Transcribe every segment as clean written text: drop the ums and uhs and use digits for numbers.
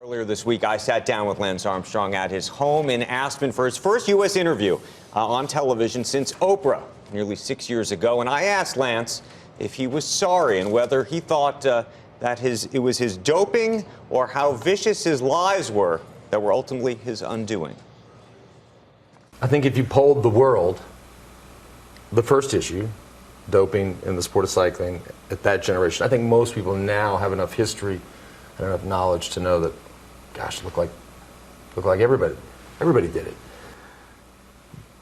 Earlier this week, I sat down with Lance Armstrong at his home in Aspen for his first U.S. interview on television since Oprah nearly 6 years ago. And I asked Lance if he was sorry and whether he thought that it was his doping or how vicious his lies were that were ultimately his undoing. I think if you polled the world, the first issue, doping in the sport of cycling, at that generation, I think most people now have enough history and enough knowledge to know that, gosh, look like everybody did it.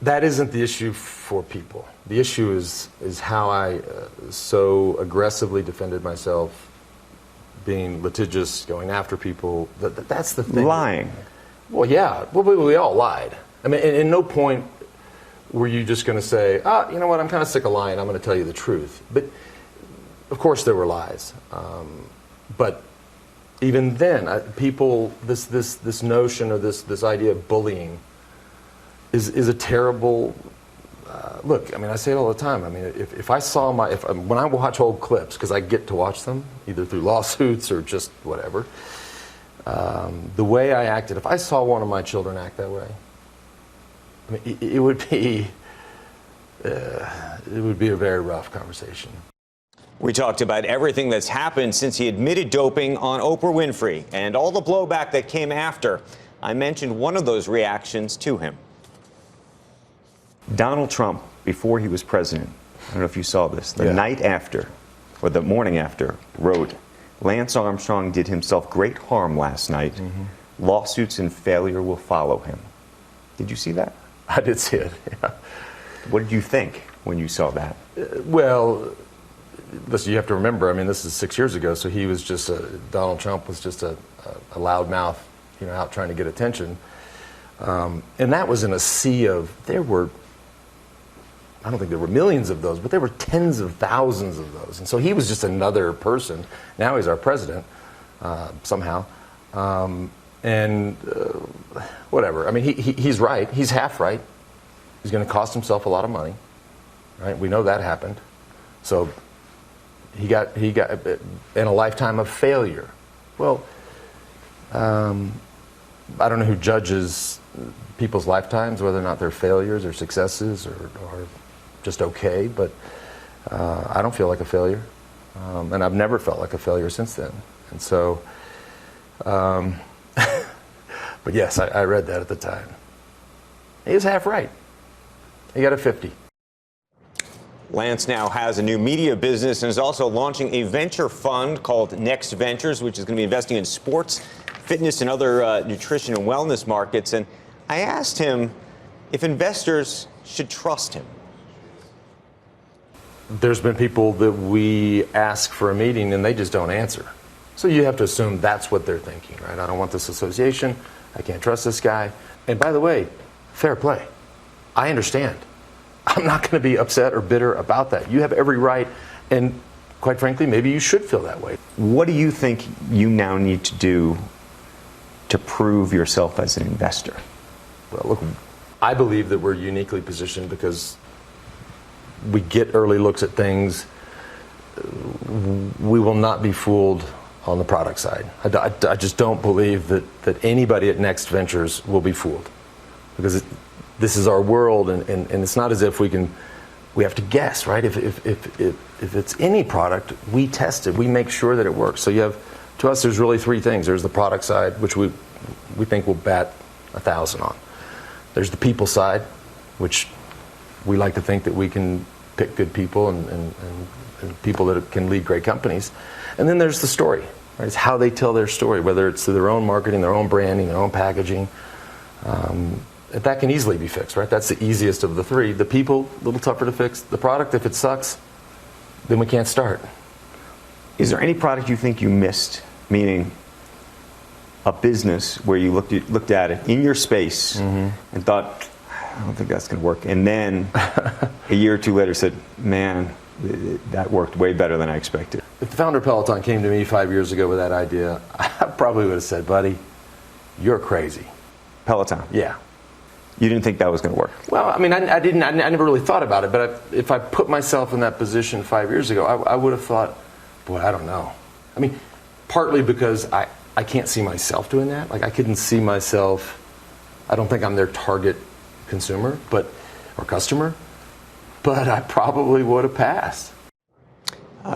That isn't the issue for people. The issue is how I so aggressively defended myself, being litigious, going after people. That's the thing. Lying. Well, yeah. Well, we all lied. I mean, in no point were you just going to say, you know what, I'm kind of sick of lying, I'm going to tell you the truth. But, of course, there were lies. But even then, people, this notion or this idea of bullying is a terrible look. I mean, I say it all the time. I mean, if I saw when I watch old clips, because I get to watch them either through lawsuits or just whatever, the way I acted, if I saw one of my children act that way, I mean, it would be a very rough conversation. We talked about everything that's happened since he admitted doping on Oprah Winfrey and all the blowback that came after. I mentioned one of those reactions to him. Donald Trump, before he was president, I don't know if you saw this, the night after, or the morning after, wrote, "Lance Armstrong did himself great harm last night. Lawsuits and failure will follow him." Did you see that? I did see it, yeah. What did you think when you saw that? Well, listen, you have to remember, I mean, this is 6 years ago, so he was just Donald Trump was just a loudmouth, you know, out trying to get attention. And that was in a sea of, I don't think there were millions of those, but there were tens of thousands of those. And so he was just another person. Now he's our president, somehow. Whatever. I mean, he's right. He's half right. He's going to cost himself a lot of money. Right? We know that happened. So he got in a lifetime of failure. Well, I don't know who judges people's lifetimes, whether or not they're failures or successes or just okay, but I don't feel like a failure. And I've never felt like a failure since then. And so, but yes, I read that at the time. He was half right. He got a 50. Lance now has a new media business and is also launching a venture fund called Next Ventures, which is going to be investing in sports, fitness, and other nutrition and wellness markets. And I asked him if investors should trust him. There's been people that we ask for a meeting and they just don't answer. So you have to assume that's what they're thinking, right? I don't want this association. I can't trust this guy. And by the way, fair play. I understand. I'm not going to be upset or bitter about that. You have every right, and quite frankly, maybe you should feel that way. What do you think you now need to do to prove yourself as an investor? Well, look, I believe that we're uniquely positioned because we get early looks at things. We will not be fooled on the product side. I just don't believe that anybody at Next Ventures will be fooled, because this is our world, and it's not as if we have to guess, right? If it's any product, we test it, we make sure that it works. So to us, there's really three things. There's the product side, which we think will bat 1,000 on. There's the people side, which we like to think that we can pick good people and people that can lead great companies. And then there's the story, right? It's how they tell their story, whether it's through their own marketing, their own branding, their own packaging. That can easily be fixed, right? That's the easiest of the three. The people, a little tougher to fix. The product, if it sucks, then we can't start. Is there any product you think you missed, meaning a business where you looked at it in your space and thought, I don't think that's going to work, and then a year or two later said, man, that worked way better than I expected? If the founder of Peloton came to me 5 years ago with that idea, I probably would have said, buddy, you're crazy. Peloton? Yeah. You didn't think that was going to work? Well, I mean, I never really thought about it, but if I put myself in that position 5 years ago, I would have thought, boy, I don't know. I mean, partly because I can't see myself doing that. Like, I couldn't see myself, I don't think I'm their target consumer, or customer, but I probably would have passed.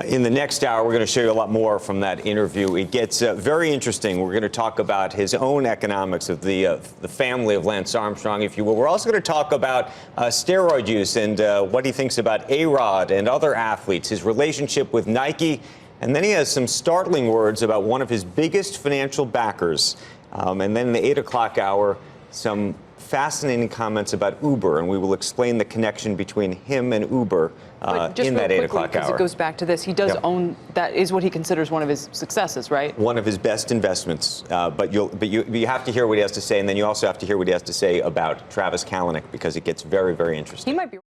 In the next hour, we're going to show you a lot more from that interview. It gets very interesting. We're going to talk about his own economics of the family of Lance Armstrong, if you will. We're also going to talk about steroid use and what he thinks about A-Rod and other athletes, his relationship with Nike, and then he has some startling words about one of his biggest financial backers. And then in the 8 o'clock hour, some fascinating comments about Uber, and we will explain the connection between him and Uber in that 8 o'clock hour. It goes back to this. He does own, that is what he considers one of his successes, right? One of his best investments. But you have to hear what he has to say, and then you also have to hear what he has to say about Travis Kalanick, because it gets very, very interesting. He might be